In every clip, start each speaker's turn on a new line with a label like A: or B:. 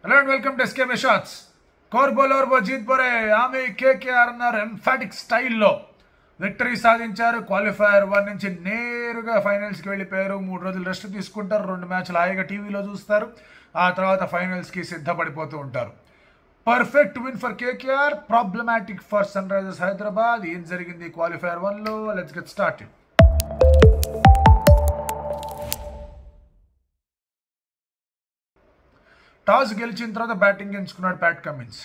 A: Hello and welcome to SKM Shots. కోర్బోలోర్బో Jeet బోరే ఆమె KKR అన్నారు emphatic స్టైల్లో విక్టరీ సాధించారు. క్వాలిఫైయర్ 1 నుంచి నేరుగా ఫైనల్స్కి వెళ్ళిపోయారు. 3 రోజులు రెస్ట్ తీసుకుంటారు. 2 మ్యాచ్లు హాయిగా టీవీలో చూస్తారు. ఆ తర్వాత ఫైనల్స్కి సిద్ధపడిపోతూ ఉంటారు. Perfect win for KKR, problematic for Sunrisers Hyderabad. ఏం జరిగింది క్వాలిఫైయర్ 1లో? Let's get started. టాస్ గెలిచిన తర్వాత బ్యాటింగ్ ఎంచుకున్నాడు Pat Cummins.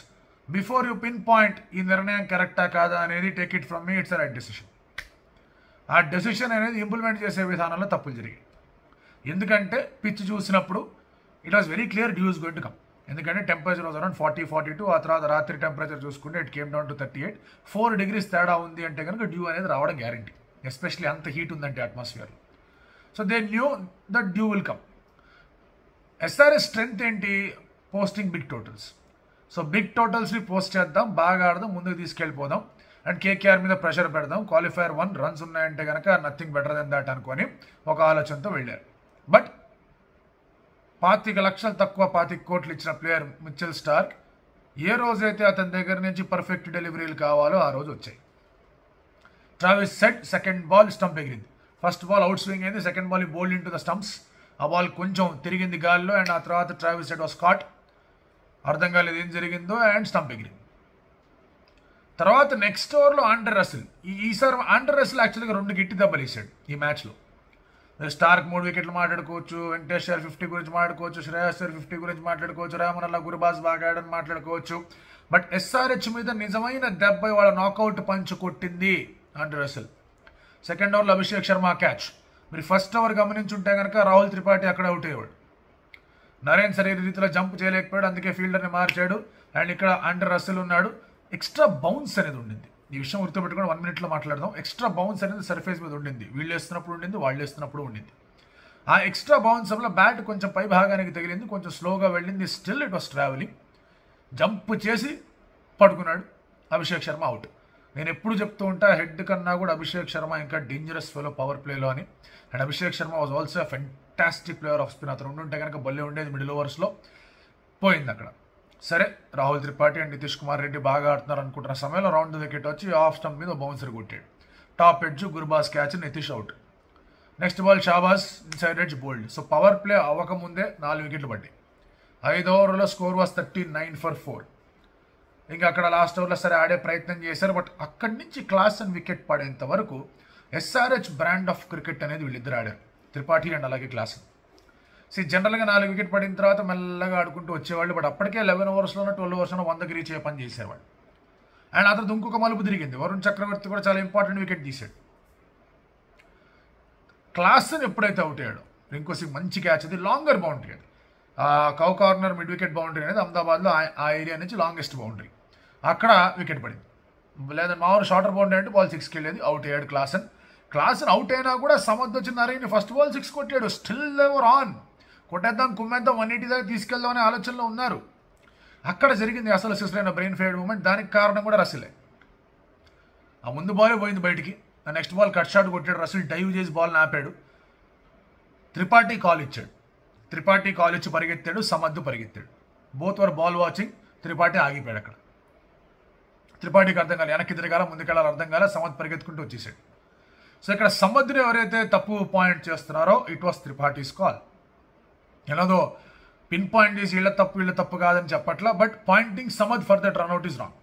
A: Before you pinpoint ఈ నిర్ణయం కరెక్టా కాదా అనేది take it from me, it's right decision. ఆ డెసిషన్ అనేది ఇంప్లిమెంట్ చేసే విధానంలో తప్పులు జరిగాయి. ఎందుకంటే పిచ్ చూసినప్పుడు it was very clear dew is going to come. ఎందుకంటే టెంపరేచర్ వాజ్ అరౌండ్ 40-42. ఆ తర్వాత రాత్రి టెంపరేచర్ చూసుకుంటే it came down to 38. 4 degrees తేడా ఉంది అంటే కనుక డ్యూ అనేది రావడం గ్యారంటీ, ఎస్పెషలీ అంత హీట్ ఉందంటే atmosphere. So they knew that dew will come. SRS strength ఏంటి? Posting big totals. So big టోటల్స్ని పోస్ట్ చేద్దాం, బాగా ఆడదాం, ముందుకు తీసుకెళ్ళిపోదాం అండ్ కేకేఆర్ మీద ప్రెషర్ పెడదాం. క్వాలిఫైయర్ 1 రన్స్ ఉన్నాయంటే కనుక నథింగ్ బెటర్ దెన్ దాట్ అనుకొని ఒక ఆలోచనతో వెళ్ళారు. బట్ 25 లక్షలు తక్కువ 25 కోట్లు ఇచ్చిన ప్లేయర్ మిచెల్ స్టార్క్ ఏ రోజైతే అతని దగ్గర నుంచి పర్ఫెక్ట్ డెలివరీలు కావాలో ఆ రోజు వచ్చాయి. Travis head second ball stump ఎగిరింది. ఫస్ట్ బాల్ అవుట్ స్వింగ్ అయింది, second ball bowled in to the stumps. ఆ బాల్ కొంచెం తిరిగింది గాల్లో అండ్ ఆ తర్వాత ట్రావిస్ హెడ్ వాస్ కాట్. అర్థం కాలేదు ఏం జరిగిందో అండ్ స్టంప్ ఎగిరింది. తర్వాత నెక్స్ట్ ఓవర్లో ఆండ్రే రసిల్. ఈసారి ఆండ్రే రసిల్ యాక్చువల్గా 2 గిట్టి దెబ్బలు వేసాడు ఈ మ్యాచ్లో. స్టార్క్ 3 వికెట్లు మాట్లాడుకోవచ్చు, వెంకటేశ్వర్ 50 గురించి మాట్లాడుకోవచ్చు, శ్రేయస్సర్ 50 గురించి మాట్లాడుకోవచ్చు, రామనల్లా గురుబాజ్ బాగా ఆడని మాట్లాడుకోవచ్చు. బట్ ఎస్ఆర్హెచ్ మీద నిజమైన దెబ్బ వాళ్ళ నాకౌట్ పంచ్ కొట్టింది ఆండ్రే రసిల్. సెకండ్ ఓవర్లో అభిషేక్ శర్మ క్యాచ్. మీరు ఫస్ట్ ఓవర్ గమనించుంటే కనుక రాహుల్ త్రిపాఠి అక్కడ అవుట్ అయ్యేవాడు. నరేన్ సరైన రీతిలో జంప్ చేయలేకపోయాడు, అందుకే ఫీల్డర్ని మార్చాడు. అండ్ ఇక్కడ ఆండ్రే రసిల్ ఉన్నాడు. ఎక్స్ట్రా బౌన్స్ అనేది ఉండింది. ఈ విషయం గుర్తుపెట్టుకుని 1 minute మాట్లాడదాం. ఎక్స్ట్రా బౌన్స్ అనేది సర్ఫేస్ మీద ఉండింది. వీళ్ళు వేస్తున్నప్పుడు ఉండింది, వాళ్ళు వేస్తున్నప్పుడు ఉండింది. ఆ ఎక్స్ట్రా బౌన్స్ వల్ల బ్యాట్ కొంచెం పై భాగానికి తగిలింది, కొంచెం స్లోగా వెళ్ళింది. Still it was travelling. Jump చేసి పడుకున్నాడు. అభిషేక్ శర్మ అవుట్. నేను ఎప్పుడు చెప్తూ ఉంటా, హెడ్ కన్నా కూడా అభిషేక్ శర్మ ఇంకా డేంజరస్ ఫెలో పవర్ ప్లేలో అని. And Abhishek Sharma was also a fantastic player of spin. అతను ఉండుంటే కనుక బల్లే ఉండేది. మిడిల్ ఓవర్స్లో పోయింది అక్కడ. సరే, రాహుల్ త్రిపాఠి అండ్ నితీష్ కుమార్ రెడ్డి బాగా ఆడుతున్నారు అనుకుంటున్న సమయంలో రౌండ్ వికెట్ వచ్చి ఆఫ్ స్టంప్ మీద బౌన్సర్ కొట్టాడు. Top edge Gurbaz catch, Nitish out. Next ball Shahbaz inside edge bowled. So power play అవ్వకముందే 4 వికెట్లు పడ్డాయి. 5వ ఓవర్లో స్కోర్ వాస్ 39 for 4. ఇంకా అక్కడ లాస్ట్ ఓవర్లో సరే ఆడే ప్రయత్నం చేశారు. బట్ అక్కడి నుంచి క్లాస్ అండ్ వికెట్ పడేంత వరకు ఎస్ఆర్హెచ్ బ్రాండ్ ఆఫ్ క్రికెట్ అనేది వీళ్ళిద్దరు ఆడారు, త్రిపాఠి అండ్ అలాగే క్లాస్. జనరల్గా 4 వికెట్ పడిన తర్వాత మెల్లగా ఆడుకుంటూ వచ్చేవాళ్ళు. బట్ అప్పటికే 11 ఓవర్స్లోనో 12 ఓవర్స్లోనో 100కి రీచ్ అయ్యే పని చేసేవాళ్ళు. అండ్ ఆ తర్వాత ఇంకొక మలుపు తిరిగింది. వరుణ్ చక్రవర్తి కూడా చాలా ఇంపార్టెంట్ వికెట్ తీశాడు. క్లాసన్ ఎప్పుడైతే అవుట్ అయ్యాడో రింకు సింగ్ మంచి క్యాచ్, అది లాంగర్ బౌండరీ. అది cow corner mid wicket boundary అనేది అహ్మదాబాద్లో ఆ ఏరియా నుంచి లాంగెస్ట్ బౌండరీ. అక్కడ వికెట్ పడింది. లేదా మామూలు షార్టర్ బౌండరీ అంటే బాల్ 6కి వెళ్ళేది. అవుట్ అయ్యాడు క్లాసన్. అవుట్ అయినా కూడా సమర్థ్ వచ్చి నరేన్ ఫస్ట్ బాల్ 6 కొట్టాడు. స్టిల్ ఎవర్ ఆన్, కొట్టేద్దాం కుమ్మేద్దాం 180 దాకా తీసుకెళ్దాం అనే ఆలోచనలో ఉన్నారు. అక్కడ జరిగింది అసలు సిస్లైన బ్రెయిన్ ఫేడ్ మూమెంట్. దానికి కారణం కూడా రసిలే. ఆ ముందు బాలే పోయింది బయటికి. ఆ నెక్స్ట్ బాల్ కట్ షాట్ కొట్టాడు. రసిల్ డైవ్ చేసి బాల్ ఆపాడు. త్రిపాఠి కాల్ ఇచ్చాడు. త్రిపాఠి కాల్ ఇచ్చి పరిగెత్తాడు, సమర్థ్ పరిగెత్తాడు. Both were ball watching. Tripathi ఆగిపోయాడు అక్కడ. త్రిపాఠికి అర్థం కాలేదు, వెనక్కి తిరగాల ముందుకెళ్ళాలి అర్థం కాలే. సమర్థ్ పరిగెత్తుకుంటూ వచ్చేసాడు. సో ఇక్కడ సమర్థ్ని ఎవరైతే తప్పు పాయింట్ చేస్తున్నారో ఇట్ వాస్ త్రిపాఠీస్ కాల్. ఎలాదో పిన్ పాయింట్ చేసి వీళ్ళ తప్పు కాదని చెప్పట్లా. But pointing Samarth for that run out is wrong.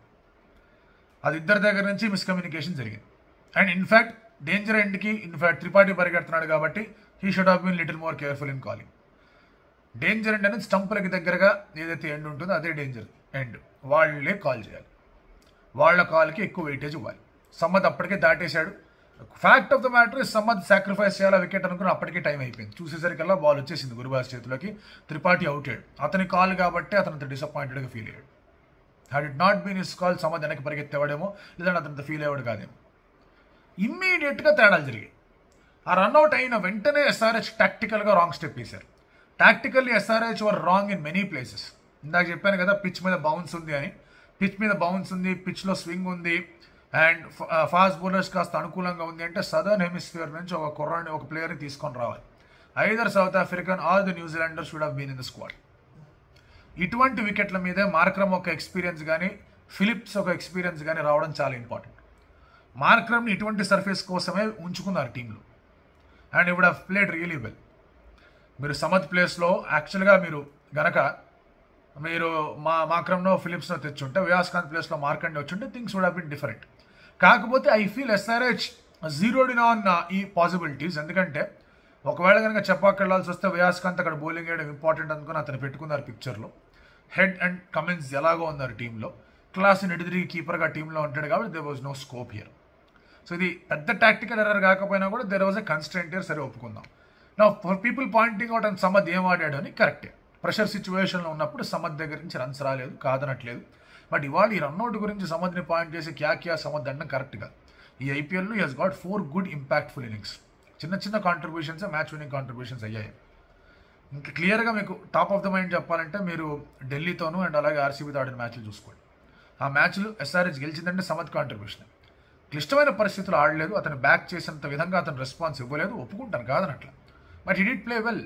A: అది ఇద్దరి దగ్గర నుంచి మిస్కమ్యూనికేషన్ జరిగింది. అండ్ ఇన్ఫ్యాక్ట్ డేంజర్ ఎండ్కి త్రిపాఠి పరిగెడుతున్నాడు కాబట్టి he should have been little more careful in calling. Danger end అనేది స్టంపులకి దగ్గరగా ఏదైతే ఎండ్ ఉంటుందో అదే డేంజర్ ఎండ్. వాళ్ళే కాల్ చేయాలి, వాళ్ళ కాల్కి ఎక్కువ వెయిటేజ్ ఇవ్వాలి. సమర్థ్ అప్పటికే దాటేశాడు. Fact of the matter is Samarth sacrifice చేయాలా వికెట్ అనుకుని అప్పటికే టైం అయిపోయింది. చూసేసరికల్లా బాల్ వచ్చేసింది గురుబాజ్ చేతిలోకి. త్రిపాఠి అవుట్ అయ్యాడు. అతని కాల్ కాబట్టి అతను అంత డిసప్పాయింటెడ్గా ఫీల్ అయ్యాడు. Had it not been his call Samarth వెనక్కి పరిగెత్తేవాడేమో, లేదంటే అతనితో ఫీల్ అయ్యాడు కాదేమో. ఇమ్మీడియట్గా తేడాలు జరిగాయి. ఆ రన్అట్ అయిన వెంటనే ఎస్ఆర్హెచ్ టాక్టికల్గా రాంగ్ స్టెప్ వేశారు. Tactically SRH were wrong in many places. ఇందాక చెప్పాను కదా పిచ్ మీద బౌన్స్ ఉంది అని. పిచ్ మీద బౌన్స్ ఉంది, పిచ్లో స్వింగ్ ఉంది అండ్ ఫాస్ట్ బౌలర్స్ కాస్త అనుకూలంగా ఉంది అంటే సదర్న్ హెమిస్ఫియర్ నుంచి ఒక ప్లేయర్ని తీసుకొని రావాలి. Either South African or the New Zealander should have been in the squad. ఇటువంటి వికెట్ల మీదే మార్క్రమ్ ఒక ఎక్స్పీరియన్స్ కానీ ఫిలిప్స్ ఒక ఎక్స్పీరియన్స్ కానీ రావడం చాలా ఇంపార్టెంట్. మార్క్రమ్ని ఇటువంటి సర్ఫేస్ కోసమే ఉంచుకున్నారు టీంలో and would have played really well. మీరు సమద్ ప్లేస్లో యాక్చువల్గా మీరు మార్క్రమ్నో ఫిలిప్స్నో తెచ్చుంటే వ్యాస్కాంత్ ప్లేస్లో మార్కండే వచ్చుంటే things would have been different. కాకపోతే I feel SRH zeroed in on ఈ పాసిబిలిటీస్. ఎందుకంటే ఒకవేళ కనుక చెప్పాకెళ్ళాల్సి వస్తే వ్యాస్కాంత్ అక్కడ బౌలింగ్ వేయడం ఇంపార్టెంట్ అనుకుని అతను పెట్టుకున్నారు పిక్చర్లో. హెడ్ అండ్ కమిన్స్ ఎలాగో ఉన్నారు టీంలో, క్లాస్ ఎడిదిరిగి కీపర్గా టీంలో ఉంటాడు కాబట్టి there was no scope here. So ఇది పెద్ద టాక్టికల్ ఎర్రర్ కాకపోయినా కూడా there was a constant here. సరే ఒప్పుకుందాం. నా for people pointing out and Samad ఏం ఆడాడు అని కరెక్టే. ప్రెషర్ సిచ్యువేషన్లో ఉన్నప్పుడు సమద్ దగ్గర నుంచి రన్స్ రాలేదు, కాదనట్లేదు. బట్ ఇవాళ ఈ రన్అట్ గురించి సమద్ని పాయింట్ చేసి క్యా సమద్ అనడం కరెక్ట్ కాదు. ఈ ఐపీఎల్లో he has got 4 good impactful innings. చిన్న కాంట్రిబ్యూషన్స్, మ్యాచ్ విన్నింగ్ కాంట్రిబ్యూషన్స్ అయ్యాయి. ఇంకా క్లియర్గా మీకు టాప్ ఆఫ్ ద మైండ్ చెప్పాలంటే మీరు ఢిల్లీతోనూ అండ్ అలాగే ఆర్సీబీతో ఆడిన మ్యాచ్లు చూసుకోండి. ఆ మ్యాచ్లు SRH గెలిచిందంటే సమద్ కాంట్రిబ్యూషన్. క్లిష్టమైన పరిస్థితులు ఆడలేదు, అతను బ్యాక్ చేసేంత విధంగా అతను రెస్పాన్స్ ఇవ్వలేదు, ఒప్పుకుంటాను కాదనట్లా. But he did play well.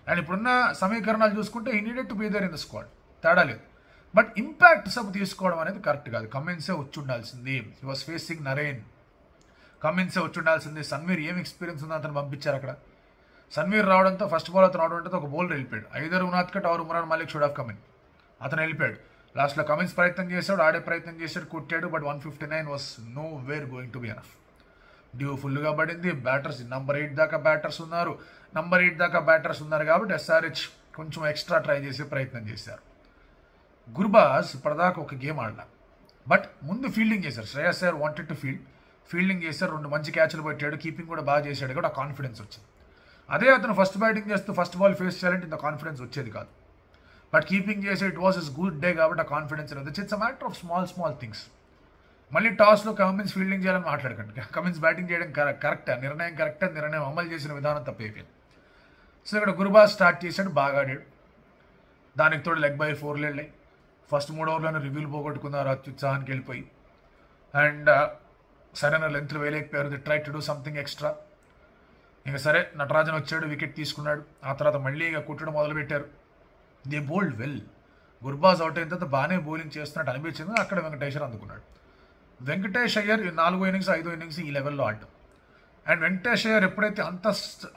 A: And ఇప్పుడున్న సమీకరణాలు చూసుకుంటే he needed to be there in the squad, తేడా లేదు. బట్ ఇంపాక్ట్ సబ్ తీసుకోవడం అనేది కరెక్ట్ కాదు. కమిన్సే వచ్చి ఉండాల్సింది. He was facing Narine. కమిన్సే వచ్చి ఉండాల్సింది. సన్వీర్ ఏం ఎక్స్పీరియన్స్ ఉందో అతను పంపించారు అక్కడ. సన్వీర్ రావడంతో ఫస్ట్ బాల్ అతను రావడంతో ఒక బౌలర్ వెళ్ళిపోయాడు. Either Unadkat or Umran Malik should have come in. అతను వెళ్ళిపోయాడు. లాస్ట్లో కమిన్స్ ప్రయత్నం చేశాడు, ఆడే ప్రయత్నం చేశాడు, కొట్టాడు. But 159 was know we're going to be enough. Due ఫుల్గా పడింది. బ్యాటర్స్ నంబర్ 8 దాకా బ్యాటర్స్ ఉన్నారు కాబట్టి SRH కొంచెం ఎక్స్ట్రా ట్రై చేసే ప్రయత్నం చేశారు. గుర్బాజ్ ఇప్పటిదాకా ఒక గేమ్ ఆడలా, బట్ ముందు ఫీల్డింగ్ చేశారు. Shreyas Iyer wanted to fielding చేశారు. 2 మంచి క్యాచ్లు పెట్టాడు, కీపింగ్ కూడా బాగా చేశాడు కూడా కాన్ఫిడెన్స్ వచ్చింది. అదే అతను ఫస్ట్ బ్యాటింగ్ చేస్తూ ఫస్ట్ బాల్ ఫేస్ చేయాలంటే ఇంత కాన్ఫిడెన్స్ వచ్చేది కాదు. బట్ కీపింగ్ చేసి it was is good day కాబట్టి ఆ కాన్ఫిడెన్స్ అనేది it's a matter of small things. మళ్ళీ టాస్లో కమిన్స్ ఫీల్డింగ్ చేయాలని మాట్లాడకండి. కమిన్స్ బ్యాటింగ్ చేయడం కరెక్టా, నిర్ణయం అమలు చేసిన విధానం తప్పైపోయింది. సో ఇక్కడ గుర్బాజ్ స్టార్ట్ చేశాడు, బాగా ఆడాడు. దానికి తోడు లెగ్ బై 4 వెళ్ళాయి. ఫస్ట్ 3 ఓవర్లోనే రివ్యూలు పోగొట్టుకున్నారు అత్యుత్సాహానికి వెళ్ళిపోయి. అండ్ సరైన లెంత్లు వేయలేకపోయారు. They try to do something extra. ఇంకా సరే నటరాజన్ వచ్చాడు, వికెట్ తీసుకున్నాడు. ఆ తర్వాత మళ్ళీ ఇక కుట్టడం మొదలుపెట్టారు. They bowled well. Gurbaz out అయిన తర్వాత బాగానే బౌలింగ్ చేస్తున్నట్టు అనిపించింది. అక్కడ వెంకటేశ్వర్ అందుకున్నాడు. వెంకటేష్ అయ్యర్ 4 ఇన్నింగ్స్ 5 ఇన్నింగ్స్ ఈ లెవెల్లో ఆడడం. అండ్ వెంకటేష్ అయ్యర్ ఎప్పుడైతే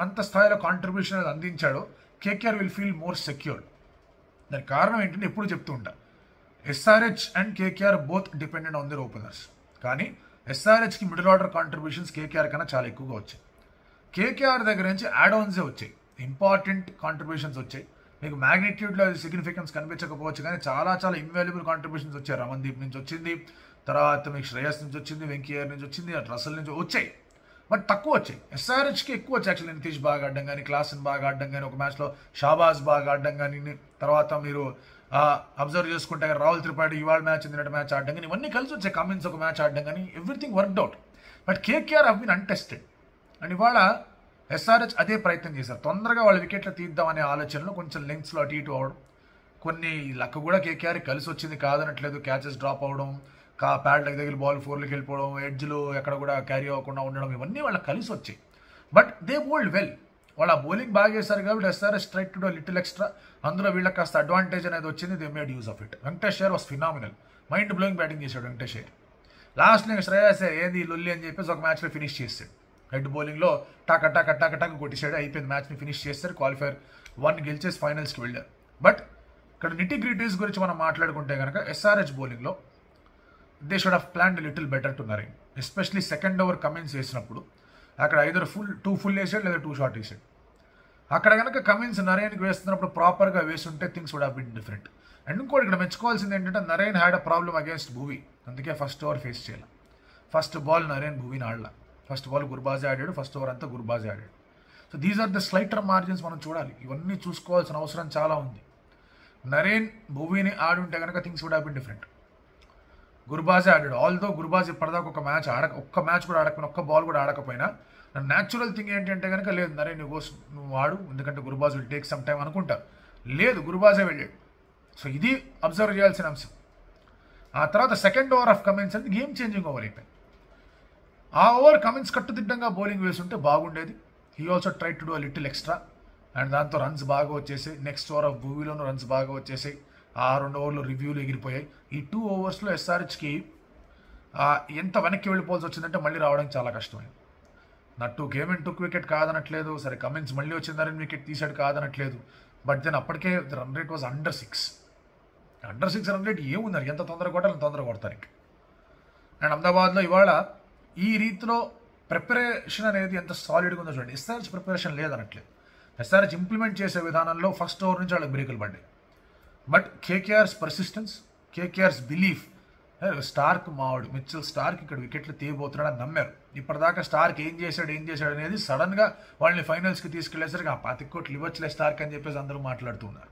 A: అంత స్థాయిలో కాంట్రిబ్యూషన్ అనేది అందించాడో KKR will feel more secured. దానికి కారణం ఏంటంటే ఎప్పుడు చెప్తూ ఉంటా, SRH and KKR both dependent on their openers. కానీ SRHకి మిడిల్ ఆర్డర్ కాంట్రిబ్యూషన్స్ కేకేఆర్ కన్నా చాలా ఎక్కువగా వచ్చాయి. కేకేఆర్ దగ్గర నుంచి యాడ్-ఆన్సే వచ్చాయి, ఇంపార్టెంట్ కాంట్రిబ్యూషన్స్ వచ్చాయి. మీకు మ్యాగ్నిట్యూడ్లో సిగ్నిఫికెన్స్ కనిపించకపోవచ్చు కానీ చాలా ఇన్వాల్యుబుల్ కాంట్రిబ్యూషన్స్ వచ్చాయి. రమన్దీప్ నుంచి వచ్చింది, తర్వాత మీకు శ్రేయస్ నుంచి వచ్చింది, వెంకయ్యర్ నుంచి వచ్చింది, రసల్ నుంచి వచ్చాయి. బట్ తక్కువ వచ్చాయి. SRHకి ఎక్కువ వచ్చాయి. యాక్చువల్లీ నితీష్ బాగా ఆడడం కానీ, క్లాసన్ బాగా ఆడడం కానీ, ఒక మ్యాచ్లో షాబాజ్ బాగా ఆడడం కానీ, తర్వాత మీరు అబ్జర్వ్ చేసుకుంటే రాహుల్ త్రిపాఠి ఇవాళ మ్యాచ్ నిన్నటి మ్యాచ్ ఆడడం కానీ, ఇవన్నీ కలిసి వచ్చాయి. కమిన్స్ ఒక మ్యాచ్ ఆడడం కానీ, everything worked out. But KKR have been untested. And ఇవాళ SRH అదే ప్రయత్నం చేశారు. తొందరగా వాళ్ళ వికెట్లు తీద్దామనే ఆలోచనలో కొంచెం లెంగ్స్లో అటు ఇటు అవడం, కొన్ని లక్ కూడా కేకేఆర్ కలిసి వచ్చింది కాదనట్లేదు. క్యాచెస్ డ్రాప్ అవడం, ప్యాడ్లకు దగ్గర బాల్ 4లకు వెళ్ళిపోవడం, ఎడ్జ్లు ఎక్కడ కూడా క్యారీ అవ్వకుండా ఉండడం, ఇవన్నీ వాళ్ళకి కలిసి వచ్చాయి. But they bowled well. వాళ్ళ బౌలింగ్ బాగా చేశారు కాబట్టి SRH try to do little extra. అందులో వీళ్ళకి కాస్త అడ్వాంటేజ్ అనేది వచ్చింది. They made use of it. Venkatesh Iyer was phenomenal. Mind blowing batting చేశాడు వెంకటేష్ అయ్యర్. లాస్ట్ నేను శ్రేయస్ అయ్యర్ ఏంది లొల్లి అని చెప్పేసి ఒక మ్యాచ్లో ఫినిష్ చేశాడు. హెడ్ బౌలింగ్లో టక్ కొట్టేశాడు. అయిపోయింది, మ్యాచ్ని ఫినిష్ చేస్తారు. క్వాలిఫైర్ 1 గెలిచేసి ఫైనల్స్కి వెళ్ళారు. బట్ ఇక్కడ నిటిగ్రిటీస్ గురించి మనం మాట్లాడుకుంటే కనుక SRH బౌలింగ్లో they should have planned little better to Narine. Especially second over Cummins వేసినప్పుడు అక్కడ ఐదర్ 2 ఫుల్ వేసాడు లేదా 2 షార్ట్ వేసాడు. అక్కడ కనుక కమిన్స్ నరేన్కి వేస్తున్నప్పుడు ప్రాపర్గా వేసుంటే things would have been different. And ఇంకోటి ఇక్కడ మెచ్చుకోవాల్సింది ఏంటంటే Narine had a problem against Bhuvi. అందుకే ఫస్ట్ ఓవర్ ఫేస్ చేయాలి. ఫస్ట్ బాల్ నరేన్ భూవీని ఆడలా. ఫస్ట్ బాల్ గుర్బాజే ఆడాడు, ఫస్ట్ ఓవర్ అంతా గుర్బాజే ఆడాడు. So these are the slighter margins మనం చూడాలి. ఇవన్నీ చూసుకోవాల్సిన అవసరం చాలా ఉంది. నరేన్ భూవీని ఆడుంటే కనుక things would have been different. గుర్బాజే ఆడాడు. ఆల్దో గుర్బాజ్ ఇప్పటిదాకా ఒక్క మ్యాచ్ కూడా ఆడకపోయినా, ఒక్క బాల్ కూడా ఆడకపోయినా న్యాచురల్ థింగ్ ఏంటంటే కనుక లేదు నరేన్ నువ్వు ఆడు, ఎందుకంటే Gurbaz will take some time అనుకుంటారు. లేదు, గుర్బాజే వెళ్ళాడు. సో ఇది అబ్జర్వ్ చేయాల్సిన అంశం. ఆ తర్వాత సెకండ్ ఓవర్ ఆఫ్ కమిన్స్ అనేది గేమ్ చేంజింగ్ ఓవర్ అయిపోయింది. ఆ ఓవర్ కమిన్స్ కట్టుదిట్టంగా బౌలింగ్ వేసుంటే బాగుండేది. He also try to do little extra. And దాంతో రన్స్ బాగా వచ్చేసాయి. నెక్స్ట్ ఓవర్ ఆఫ్ భూవీలోనూ రన్స్ బాగా వచ్చేసాయి. ఆ 2 ఓవర్లు రివ్యూలు ఎగిరిపోయాయి. ఈ 2 ఓవర్స్లో ఎస్ఆర్హెచ్కి ఎంత వెనక్కి వెళ్ళిపోవాల్సి వచ్చిందంటే మళ్ళీ రావడానికి చాలా కష్టమైంది. నట్టు గేమ్ అండ్ టుక్ వికెట్ కాదనట్లేదు, సరే కమిన్స్ మళ్ళీ వచ్చిందని వికెట్ తీసాడు కాదనట్లేదు, బట్ దెన్ అప్పటికే run rate was under 6. Under 6 run rate ఏముందని, ఎంత తొందరగా కొట్టాలి తొందరగా కొడతారు ఇంక. అండ్ అహ్మదాబాద్లో ఇవాళ ఈ రీతిలో ప్రిపరేషన్ అనేది ఎంత సాలిడ్గా ఉందో చూడండి. ఎస్ఆర్హెచ్ ప్రిపరేషన్ లేదనట్లేదు, ఎస్ఆర్హెచ్ ఇంప్లిమెంట్ చేసే విధానంలో ఫస్ట్ ఓవర్ నుంచి వాళ్ళకి బ్రేకులు పడ్డాయి. But KKR's persistence, KKR's belief, Starc మావాడు మిచెల్ స్టార్క్ ఇక్కడ వికెట్లు తీయబోతున్నాడని నమ్మారు. ఇప్పటిదాకా స్టార్క్ ఏం చేశాడు అనేది సడన్గా వాళ్ళని ఫైనల్స్కి తీసుకెళ్లేసరికి ఆ 10 కోట్లు ఇవ్వచ్చులే స్టార్క్ అని చెప్పేసి అందరూ మాట్లాడుతున్నారు.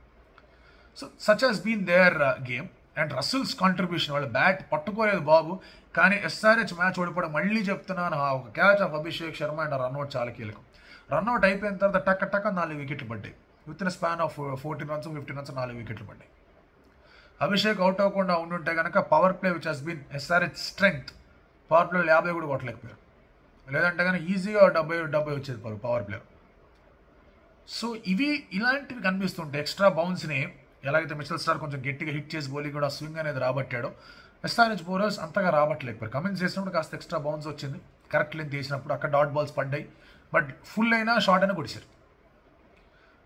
A: So such has been there game. And Russell's contribution, వాళ్ళ బ్యాట్ పట్టుకోలేదు బాబు, కానీ ఎస్ఆర్హెచ్ మ్యాచ్ ఓడిపోవడం మళ్ళీ చెప్తున్నాను, ఒక catch of Abhishek Sharma and run out చాలా కీలకం. రన్అట్ అయిపోయిన తర్వాత టక్క 4 వికెట్లు పడ్డాయి. With in span of 14 runs 15 runs 4 వికెట్లు పడ్డాయి. అభిషేక్ అవుట్ అవ్వకుండా ఉండుంటే కనుక power play which has been SRH strength, power play 50 కూడా కొట్టలేకపోయారు. లేదంటే కానీ ఈజీగా 70 వచ్చేది పవర్ ప్లే. సో ఇలాంటివి కనిపిస్తుంటాయి. ఎక్స్ట్రా బౌన్స్ని ఎలాగైతే మిచెల్ స్టార్ కొంచెం గట్టిగా హిట్ చేసి బౌలింగ్ కూడా స్వింగ్ అనేది రాబట్టాడో, ఎస్ఆర్హెచ్ బౌలర్స్ అంతగా రాబట్టలేకపోయారు. కమిన్స్ చేసినప్పుడు కాస్త ఎక్స్ట్రా బౌన్స్ వచ్చింది, కరెక్ట్ లెంత్ తీసినప్పుడు అక్కడ డాట్ బాల్స్ పడ్డాయి, బట్ ఫుల్ అయినా షార్ట్ అయినా కొడిశారు.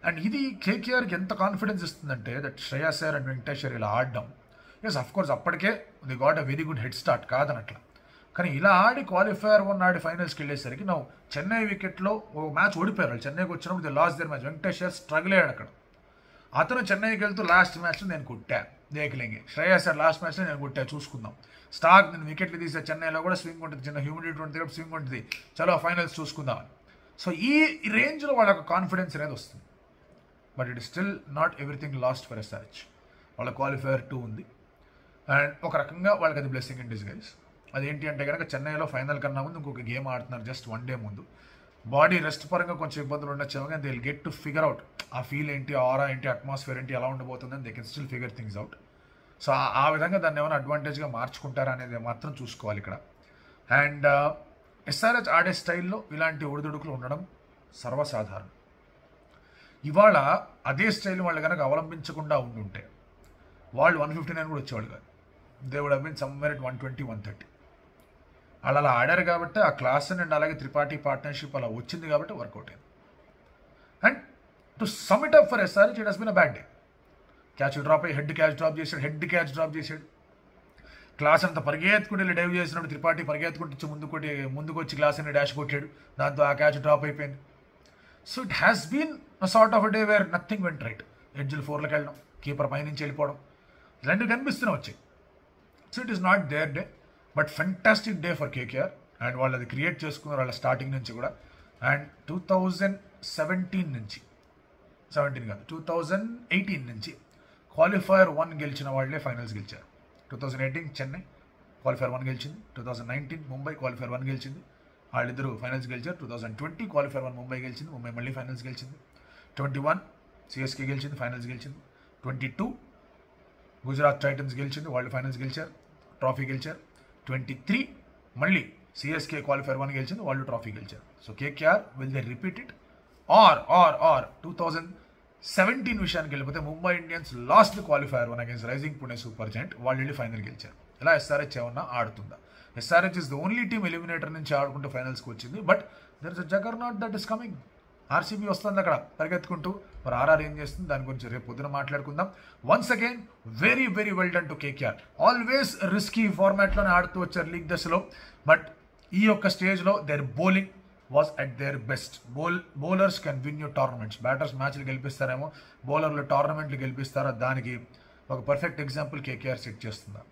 A: అండ్ ఇది కేకేఆర్కి ఎంత కాన్ఫిడెన్స్ ఇస్తుందంటే దట్ శ్రేయస్ అయ్యర్ అండ్ వెంకటేష్ అయ్యర్ ఇలా ఆడడం, ఎస్ అఫ్ కోర్స్ అప్పటికే they got a very good head start కాదనట్లా, కానీ ఇలా ఆడి క్వాలిఫైయర్ 1 ఆడి ఫైనల్స్కి వెళ్ళేసరికి చెన్నై వికెట్లో ఓ మ్యాచ్ ఓడిపోయారు వాళ్ళు. చెన్నైకి వచ్చినప్పుడు the last there match. Venkatesh Iyer struggle అయ్యాడు అక్కడ. అతను చెన్నైకి వెళ్తూ లాస్ట్ మ్యాచ్లో నేను కొట్టా దేకలేంగి, శ్రేయస్ అయ్యర్ లాస్ట్ మ్యాచ్లో నేను కొట్టా చూసుకుందాం, స్టార్క్ నేను వికెట్లు తీసే, చెన్నైలో కూడా స్వింగ్ ఉంటుంది, చిన్న హ్యూమిడిటీ ఉంటుంది కాబట్టి స్వింగ్ ఉంటుంది, చలో ఫైనల్స్ చూసుకుందాం. సో ఈ రేంజ్లో వాళ్ళకి కాన్ఫిడెన్స్ అనేది వస్తుంది. But it still not everything last for SRH. వాళ్ళ క్వాలిఫైయర్ 2 ఉంది. అండ్ ఒక రకంగా వాళ్ళకి అది బ్లెస్సింగ్ ఇన్ డిస్గైజ్. అదేంటి అంటే కనుక చెన్నైలో ఫైనల్ కన్నా ముందు ఇంకొక గేమ్ ఆడుతున్నారు జస్ట్ 1 day ముందు. బాడీ రెస్ట్ పరంగా కొంచెం ఇబ్బందులు ఉండొచ్చు, కానీ they will get to figure out ఆ ఫీల్ ఏంటి, ఆరా ఏంటి, అట్మాస్ఫియర్ ఏంటి, ఎలా ఉండబోతుందని they can still figure things out. So ఆ విధంగా దాన్ని ఏమైనా అడ్వాంటేజ్గా మార్చుకుంటారా అనేది మాత్రం చూసుకోవాలి ఇక్కడ. అండ్ ఎస్ఆర్హెచ్ ఆడే స్టైల్లో ఇలాంటి ఒడిదుడుకులు ఉండడం సర్వసాధారణం. ఇవాళ అదే స్టైల్ వాళ్ళు కనుక అవలంబించకుండా ఉండుంటే వాళ్ళు 159 కూడా వచ్చేవాళ్ళు కాదు. They would have been somewhere at 120, 130. వాళ్ళు అలా ఆడారు కాబట్టి ఆ క్లాస్ అండ్ అలాగే త్రిపాఠి పార్ట్నర్షిప్ అలా వచ్చింది కాబట్టి వర్కౌట్ అయింది. And to sum it up for SRH it has been a bad day. Catch drop అయ్యి హెడ్ క్యాచ్ డ్రాప్ చేశాడు. క్లాస్ అంతా పరిగెత్తుకుంటే వెళ్ళి డైవ్ చేసినప్పుడు త్రిపాఠి పరిగెత్తుకుంటే ముందుకు వచ్చి క్లాస్ అని డాష్ కొట్టాడు, దాంతో ఆ క్యాచ్ డ్రాప్ అయిపోయింది. So it has been a sort of a day where nothing went right. ఎడ్జ్లు 4లకు వెళ్ళడం, కీపర్ పైనుంచి వెళ్ళిపోవడం, ఇలాంటివి కనిపిస్తూనే వచ్చాయి. So it is not their day, but fantastic day for KKR. And వాళ్ళు అది క్రియేట్ చేసుకున్నారు వాళ్ళ స్టార్టింగ్ నుంచి కూడా. అండ్ 2017 నుంచి 2018 నుంచి క్వాలిఫైయర్ 1 గెలిచిన వాళ్ళే ఫైనల్స్ గెలిచారు. 2018 చెన్నై క్వాలిఫైర్ 1 గెలిచింది, 2019 ముంబై క్వాలిఫైర్ 1 గెలిచింది, వాళ్ళిద్దరూ ఫైనల్స్ గెలిచారు. 2020 క్వాలిఫైర్ 1 ముంబై గెలిచింది, ముంబై మళ్ళీ ఫైనల్స్ గెలిచింది. 21 సిఎస్కే గెలిచింది, ఫైనల్స్ గెలిచింది. 22 గుజరాత్ టైటన్స్ గెలిచింది, వాళ్ళు ఫైనల్స్ గెలిచారు, ట్రాఫీ గెలిచారు. 23 మళ్ళీ సిఎస్కే క్వాలిఫైర్ 1 గెలిచింది, వాళ్ళు ట్రాఫీ గెలిచారు. So KKR will they repeat it or 2017 విషయానికి వెళ్ళిపోతే Mumbai Indians lost qualifier 1 against rising Pune super giant, వాళ్ళు వెళ్ళి ఫైనల్ గెలిచారు. ఇలా ఎస్ఆర్హెచ్ ఏమన్నా ఆడుతుందా? SRH is the only team eliminator నుంచి ఆడుకుంటూ ఫైనల్స్కి వచ్చింది. But there is a juggernaut that is coming. RCB వస్తుంది అక్కడ పరిగెత్తుకుంటూ, మరి ఆర్ఆర్ ఏం చేస్తుంది దాని గురించి రేపు పొద్దున మాట్లాడుకుందాం. Once again very very well done to KKR. Always risky ఫార్మాట్లోనే ఆడుతూ వచ్చారు లీగ్ దశలో, బట్ ఈ యొక్క స్టేజ్లో their bowling was at their best. Bowlers can win you tournaments. Batters మ్యాచ్లు గెలిపిస్తారేమో, బౌలర్లు టోర్నమెంట్లు గెలిపిస్తారా, దానికి ఒక పర్ఫెక్ట్ ఎగ్జాంపుల్ కేకేఆర్ సెట్ చేస్తుందా.